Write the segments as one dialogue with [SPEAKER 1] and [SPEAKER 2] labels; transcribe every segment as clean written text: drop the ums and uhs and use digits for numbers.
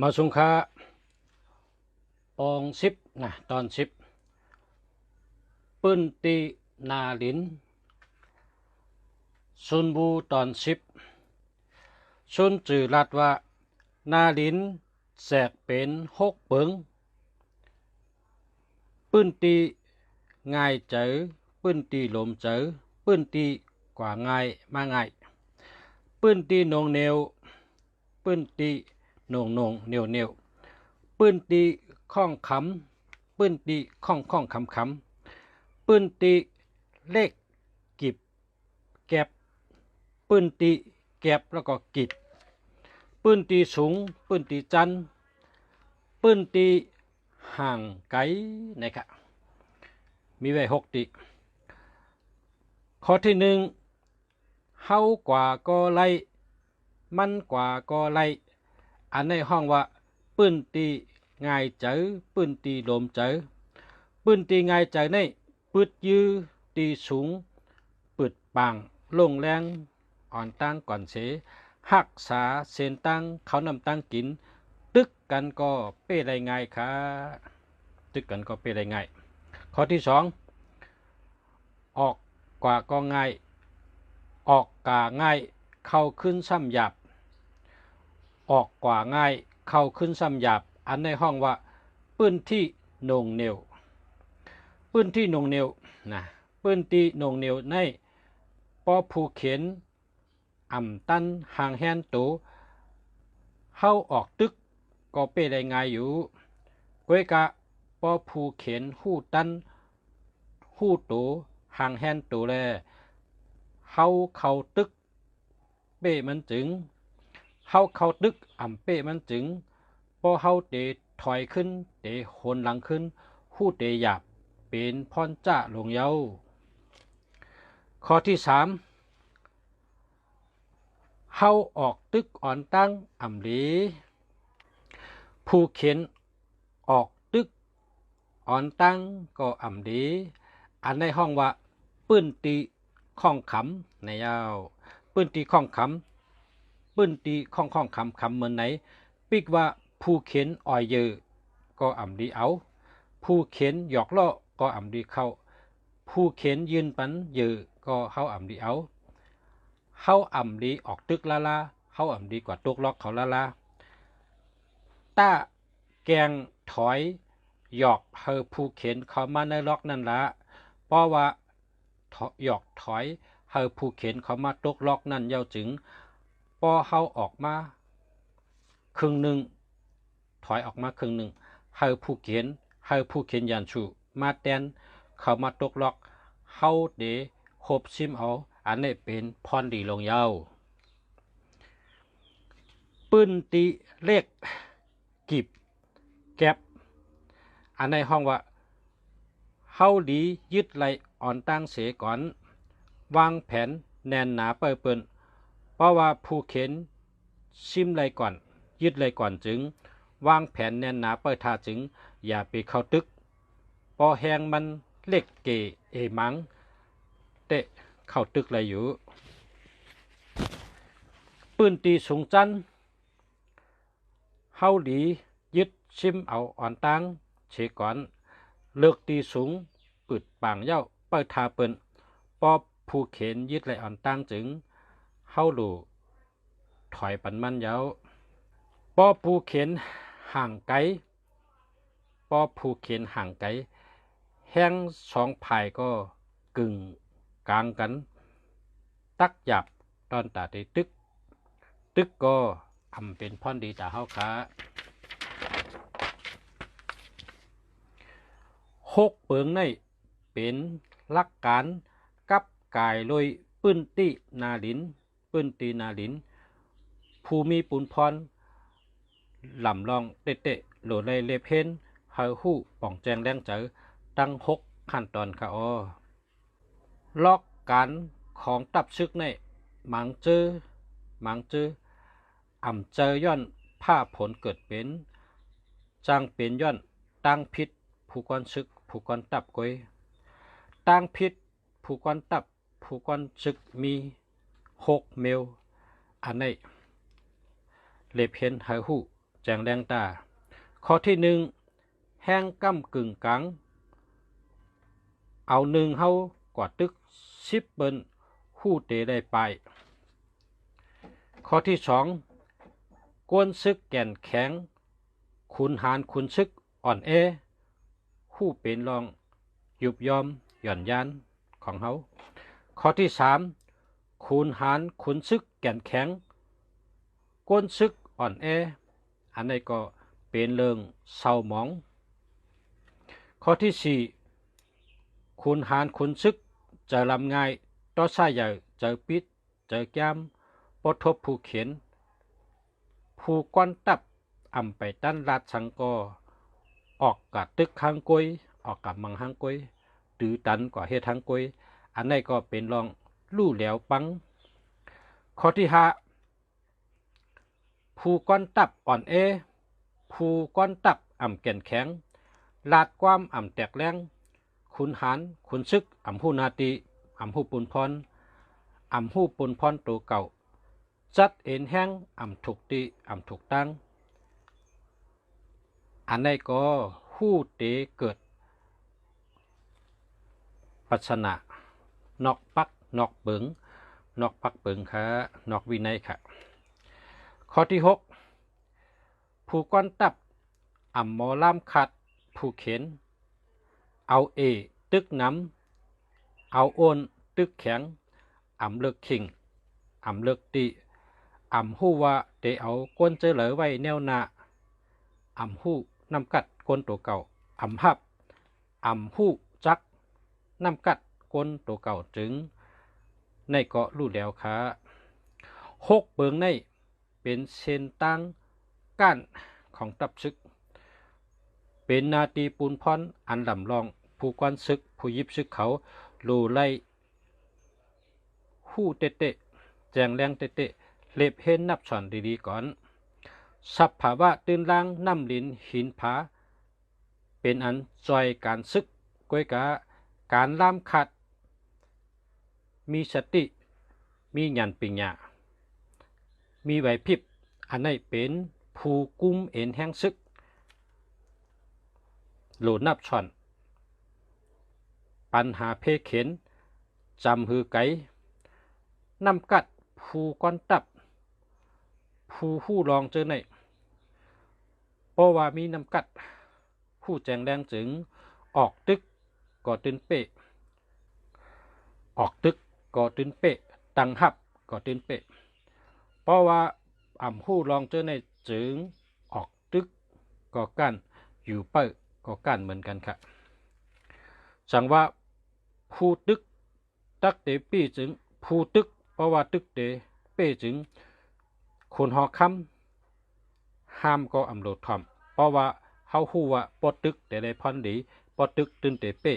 [SPEAKER 1] มาสุงคาปองสิบนะตอนสิบปื้นตีนาลินซุนบูตอนสิบซุนจือรัดว่านาลินแสกเป็นหกเปิงปื้นตีง่ายเจอปื้นตีลมเจอปื้นตีกว่าง่ายมาง่ายปื้นตีนงเนียวปื้นตีนงเหนียวปื้นตีข้องคำปื้นตีข้องคำปื้นตีเลขกิบแก็บปื้นตีแก็บแล้วก็กิบปื้นตีสูงปื้นตีจันปื้นตีห่างไกลนะครับมีไว้6ติข้อที่1เฮากว่าก็ไล่มันกว่าก็ไล่อันในห้องว่าปื้นตีง่ายเจอปื้นตีลมเจอปื้นตีง่ายเจอในปึดยื้อตีสูงปึดปางลงแรงอ่อนตั้งก่อนเสหักษาเส้นตั้งเขานำตั้งกินตึกกันก็เป้ไรง่ายค่ะตึกกันก็เป้ไรง่ายข้อที่2ออกกว่าก็ง่ายออกกาง่ายเข้าขึ้นซ้ำหยาบออกกว่าง่ายเข้าขึ้นซ้ำหยาบอันในห้องว่าปื้นที่นงเหนียวปื้นที่นงเหนียวนะปื้นที่นงเหนียวในปอผู้เขียนอ่ำตันห่างแฮนตูเข้าออกตึกก็เป้ได้ง่ายอยู่ก้วยกะปอผู้เขียนหู้ตันหู้ตูห่างแฮนตูแลเข้าตึกเป้มันจึงเข้าตึกอ่ำเป้มันจึงพอเข้าเตถอยขึ้นเตโหนหลังขึ้นหู้เตหยาบเป็นพรจ้าลงเยาข้อที่3เฮาออกตึกอ่อนตั้งอ่ำลีผู้เขียนออกตึกอ่อนตั้งก็อ่ำดีอันในห้องว่าปื้นตีข้องขำในยาวปื้นตีข้องขำปื้นตีข้องคำเหมือนไหนปิกว่าผู้เขียนอ่อยเยอก็อ่ำดีเอาผู้เขียนหยอกล้อก็อ่ำดีเข้าผู้เขียนยืนปันเยอก็เฮาอ่ำดีเอาเฮาอ่ำดีออกตึกลาเฮาอ่ำดีกว่าตกล็อกเขาลาต้าแกงถอยหยอกเฮอผู้เขียนเขามาในล็อกนั่นละเพราะว่าหยอกถอยเฮอผู้เขียนเขามาตกล็อกนั่นเย้าจึงพอเฮาออกมาครึ่งหนึ่งถอยออกมาครึ่งหนึ่งเฮอผู้เขียนยันชูมาแตนเขามาตกล็อกเฮาเดคบซิมเอาอันนี้เป็นพรดีลงเยาปื้นตีเลขกิบแก็บอันในห้องว่าเฮาดียึดไหลอ่อนตั้งเสก่อนวางแผนแน่นหนาเปิ้นเพราะว่าผู้เขียนซิมไหลก่อนยึดไหลก่อนจึงวางแผนแน่นหนาเปิ้ท่าจึงอย่าไปเข้าตึกพอแหงมันเล็กเกมังเตะเข้าตึกไหลอยู่ปื้นตีสูงจันเฮาดียึดซิมเอาอ่อนตั้งเชก่อนเลือกตีสูงปึดปางเย้าเปิดทาเปิ้นปอผู้เข็นยึดไหลอ่อนตั้งจึงเฮาหลู่ถอยปันมันเย้าปอผู้เข็นห่างไกลปอผู้เข็นห่างไกลแห้ง2ภายก็กึ่งกลางกันตักหยับตอนตาได้ตึกก็อำเป็นพ่อนดีตาเฮาค่ะ6เปิงในเป็นหลักการกับกายลอยปื้นตีนาลินผู้มีปุนพรลำลองเตะโหลไลเลเพนเฮาฮู้ป่องแจงแรงเจอตั้ง6ขั้นตอนค่ะล็อกการของตับซึกในมังเจออ่ำเจอย้อนผ้าผลเกิดเป็นจางเป็นย้อนตั้งพิษผู้กอนซึกผู้กอนตับกวยตั้งพิษผู้กอนตับผู้กอนซึกมี6 เมลอันนี้เลเพนเฮาฮู้ แจงแรงตาข้อที่หนึ่งแห้งก้ำกึ่งกลางเอาหนึ่งเฮากว่าตึก10เปิ้นหู้เตได้ไปข้อที่สองกวนซึกแก่นแข็งขุนหารขุนซึกอ่อนแอหู้เป็นรองยุบยอมหย่อนยานของเฮาข้อที่สามขุนหารขุนซึกแก่นแข็งกวนซึกอ่อนแออันนี้ก็เป็นเรื่องเศร้าหมองข้อที่สี่ขุนหารขุนซึกจะลำง่ายต่อสายใหญ่เจอปิดเจอแก้มปทบผู้เขียนผู้ก้อนตับอ่ำไปตั้นราดสังกอออกกับตึกข้างกวยออกกับมังห้างกวยตือตันกว่าเฮ็ดทางกวยอันนี้ก็เป็นรองลู่แหลวปังข้อที่ห้าผู้ก้อนตับอ่อนแอผู้ก้อนตับอ่ำแก่นแข็งลาดความอ่ำแตกแรงขุนหารขุนซึกอ่ำหูนาตีอ่ำหูปุนพรอ่ำหูปุนพรตัวเก่าจัดเอ็นแห้งอ่ำถูกตีอ่ำถูกตั้งอันนี้ก็หู้เตเกิดปัสนะนอกปักนอกเบิงนอกปักเบิงค่ะนอกวินัยค่ะข้อที่หกผู้ก้อนตับอ่ำหมอล่ามขัดผู้เข็นเอาตึกน้ำเอาโอนตึกแข็งอ่ำเลิกขิงอ่ำเลิกตีอ่ำหู้ว่าเตเอาก้นเจอเหลอไว้แนวหน้าอ่ำหู้นำกัดก้นตัวเก่าอ่ำหับอ่ำหู้จักนำกัดก้นตัวเก่าจึงในเกาะลู่แล้วค่ะหกเบิงในเป็นเส้นตั้งก้านของตับซึกเป็นนาตีปูนพรอันลำลองผู้ก้อนซึกผู้ยิบซึกเขาลู่ไล่หู้เตะแจงแรงเตะเล็บเห็นนับสอนดีๆก่อนสับภาวะตื่นล่างน้ำลินหินผาเป็นอันจอยการซึกก้อยกะการล่ามขัดมีสติมีหยันปิญญามีไหวพริบอันนี้เป็นผู้กุมเอ็นแห้งซึกโหลนับช่อนปัญหาเพเข็นจำหือไกนำกัดผู้ก้อนตับผู้หู้รองเจอในเพราะว่ามีนำกัดผู้แจงแรงจึงออกตึกก่อตื่นเปะออกตึกก่อตื่นเปะตังหับก่อตื่นเปะเพราะว่าอ่ำหู้รองเจอในจึงออกตึกก่อกันอยู่เปะก่อกันเหมือนกันค่ะสั่งว่าผู้ตึกตักเตปี้จึงผู้ตึกเพราะว่าตึกเตเป้จึงคนหอคำห้ามก็อำโหลดทอมเพราะว่าเฮาฮู้ว่าปอตึกแต่ได้พรดีปอตึกตื่นเตเป้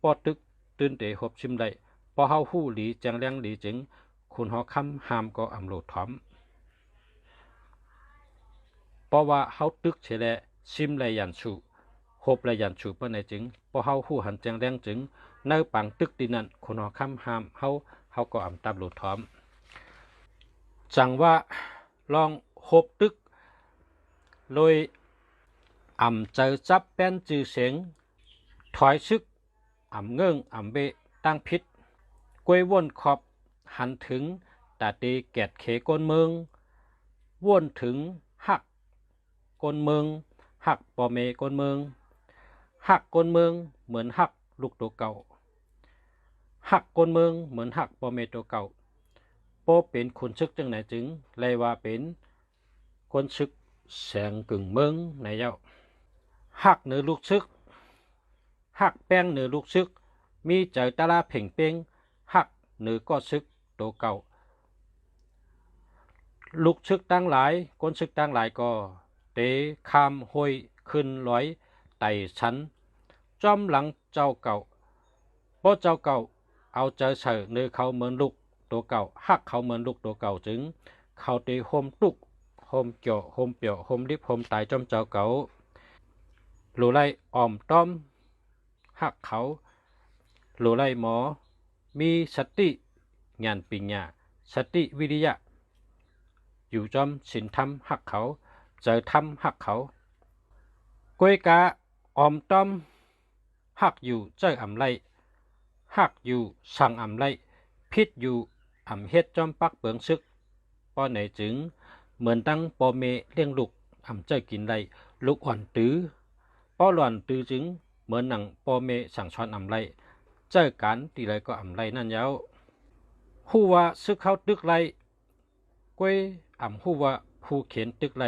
[SPEAKER 1] ปอตึกตื่นเตหบชิมได้พอเฮาฮู้หลีจังแรงหลีจึงคนหอคำห้ามก็อำโหลดทอมเพราะว่าเฮาตึกเฉลชิมไรยันชูหบไรยันชูเปิ้นในจึงพอเฮาฮู้หันจังแรงจึงในปังตึกตีนั้นคนหอคำห้ามเฮาก็อำตับโหลดทอมจังว่าลองหบตึกโดยอ่ำเจอจับแป้นจือเสียงถอยซึกอ่ำเงื่งอ่ำเบตั้งพิษกวยวนขอบหันถึงตาตีแกดเขก้นเมืองวนถึงหักก้นเมืองหักปอเมก้นเมืองหักก้นเมืองเหมือนหักลูกตัวเก่าหักก้นเมืองเหมือนหักปอเมตัวเก่าโปเป็นคนซึกจังไหนจึงเลยว่าเป็นคนซึกแสงกึ่งเมืองในเย้าหักเหนือลูกซึกหักแป้งเหนือลูกซึกมีเจอตาลาเพ่งเป้งหักเหนือก็ซึกตัวเก่าลูกซึกตั้งหลายคนซึกตั้งหลายก็เตะคามห้อยขึ้นร้อยไต่ชั้นจอมหลังเจ้าเก่าเพราะเจ้าเก่าเอาเจอเฉยเนื้อเขาเหมือนลูกตัวเก่าหักเขาเหมือนลูกตัวเก่าจึงเขาเตะโฮมตุกโฮมเกี่ยวโฮมเปียวโฮมริบโฮมตายจอมเจ้าเก่าหลูไลอ่อมต้อมหักเขาหลูไลหมอมีสติญาณปัญญาสติวิริยะอยู่จอมศีลธรรมหักเขา เจอทำหักเขากวยกาออมต้อมหักอยู่เจออำไรหักอยู่สั่งอำไรพิษอยู่อำเฮ็ดจอมปักเปิงซึกป้อไหนจึงเหมือนตั้งปอเมเลี้ยงลูกอำเจอกินไรลูกอ่อนตื้อป้อหล่อนตื้อจึงเหมือนหนังปอเมสั่งช้อนอำไรเจอกันตีไรก็อำไรนั่นยาวฮู้ว่าซึกเขาตึกไรกวยอำฮู้ว่าผู้เขียนตึกไร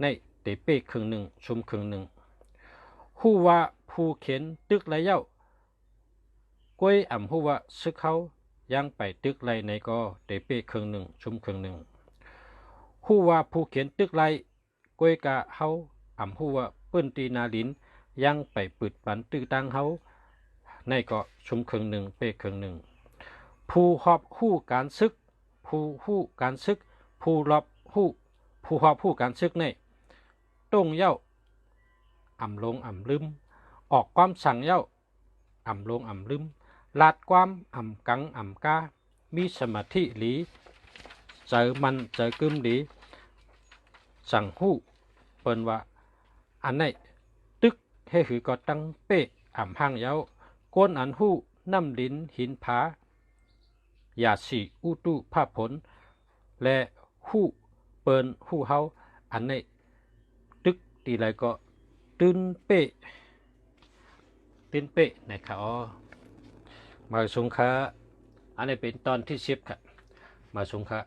[SPEAKER 1] ในเตเป้ครึ่งหนึ่งชุมครึ่งหนึ่งฮู้ว่าผู้เขียนตึกไรเย้ากวยอำฮู้ว่าซึกเขายังไปตึกไรในก็เตเป้ครึ่งหนึ่งชุมครึ่งหนึ่งฮู้ว่าผู้เขียนตึกไรกวยกะเฮาอำฮู้ว่าเปิ้นตีนาลินยังไปปึดปันตื้อตังเฮาในก็ชุมครึ่งหนึ่งเป้ครึ่งหนึ่งผู้หอบฮู้การซึกผู้ฮู้การซึกผู้รอบฮู้ผู้หอบฮู้การซึกในต้งเย้าอ่ำลงอ่ำลืมออกความสั่งเย้าอ่ำลงอ่ำลืมลาดความอ่ำกังอ่ำกามีสมาธิหลีเจอมันเจอกึมดีสั่งฮู้เปิ้นว่าอันไหนตึกให้หือก็ตั้งเป๊ะอ่ำห้างเย้าก้นอันฮู้น้ำลิ้นหินผาอย่าสีอู้ตู้ภาพผลและฮู้เปิ้นฮู้เฮาอันไหนตึกตีไรก็ตื่นเป๊ะนะครับมาสงค่ะอันนี้เป็นตอนที่10ครับมาสงค่ะ